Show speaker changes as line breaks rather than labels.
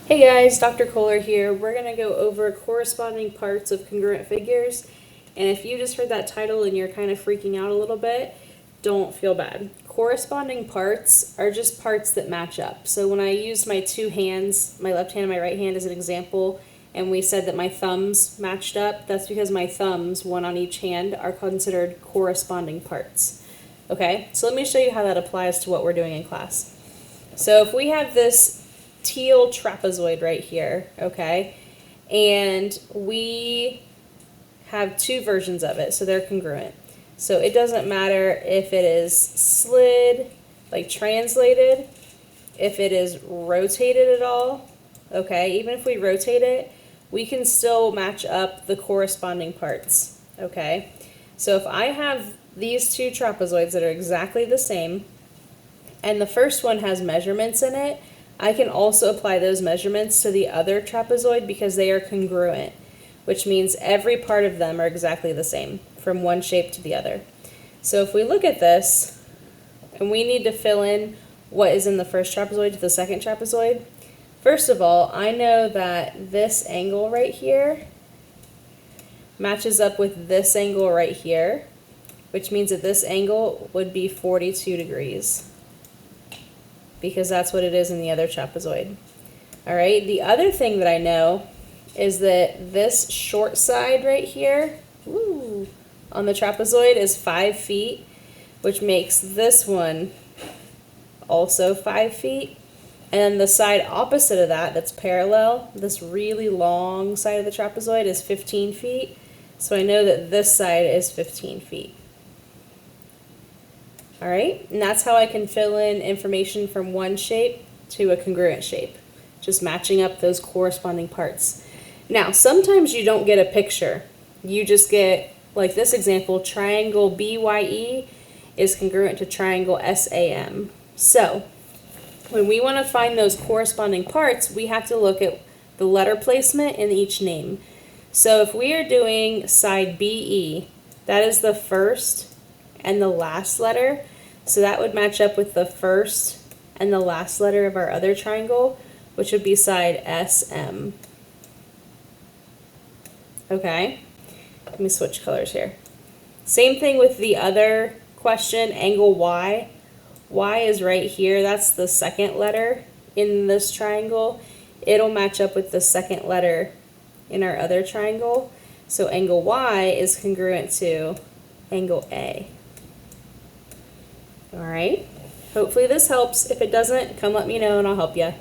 Hey guys, Dr. Kohler here. We're going to go over corresponding parts of congruent figures. And if you just heard that title and you're kind of freaking out a little bit, don't feel bad. Corresponding parts are just parts that match up. So when I used my two hands, my left hand and my right hand as an example, and we said that my thumbs matched up, that's because my thumbs, one on each hand, are considered corresponding parts. Okay, so let me show you how that applies to what we're doing in class. So if we have this teal trapezoid right here, okay, and we have two versions of it, so they're congruent. So it doesn't matter if it is slid, like translated, if it is rotated at all, okay, even if we rotate it, we can still match up the corresponding parts, okay. So if I have these two trapezoids that are exactly the same, and the first one has measurements in it, I can also apply those measurements to the other trapezoid because they are congruent, which means every part of them are exactly the same from one shape to the other. So if we look at this, and we need to fill in what is in the first trapezoid to the second trapezoid, first of all, I know that this angle right here matches up with this angle right here, which means that this angle would be 42 degrees. Because that's what it is in the other trapezoid. All right, the other thing that I know is that this short side right here, on the trapezoid is 5 feet, which makes this one also 5 feet. And the side opposite of that, that's parallel, this really long side of the trapezoid is 15 feet. So I know that this side is 15 feet. All right, and that's how I can fill in information from one shape to a congruent shape, just matching up those corresponding parts. Now, sometimes you don't get a picture. You just get, like this example, triangle BYE is congruent to triangle SAM. So, when we want to find those corresponding parts, we have to look at the letter placement in each name. So if we are doing side BE, that is the first and the last letter, so that would match up with the first and the last letter of our other triangle, which would be side SM. Okay, let me switch colors here. Same thing with the other question, angle Y. Y is right here, that's the second letter in this triangle. It'll match up with the second letter in our other triangle, so angle Y is congruent to angle A. All right, hopefully this helps. If it doesn't, come let me know and I'll help you.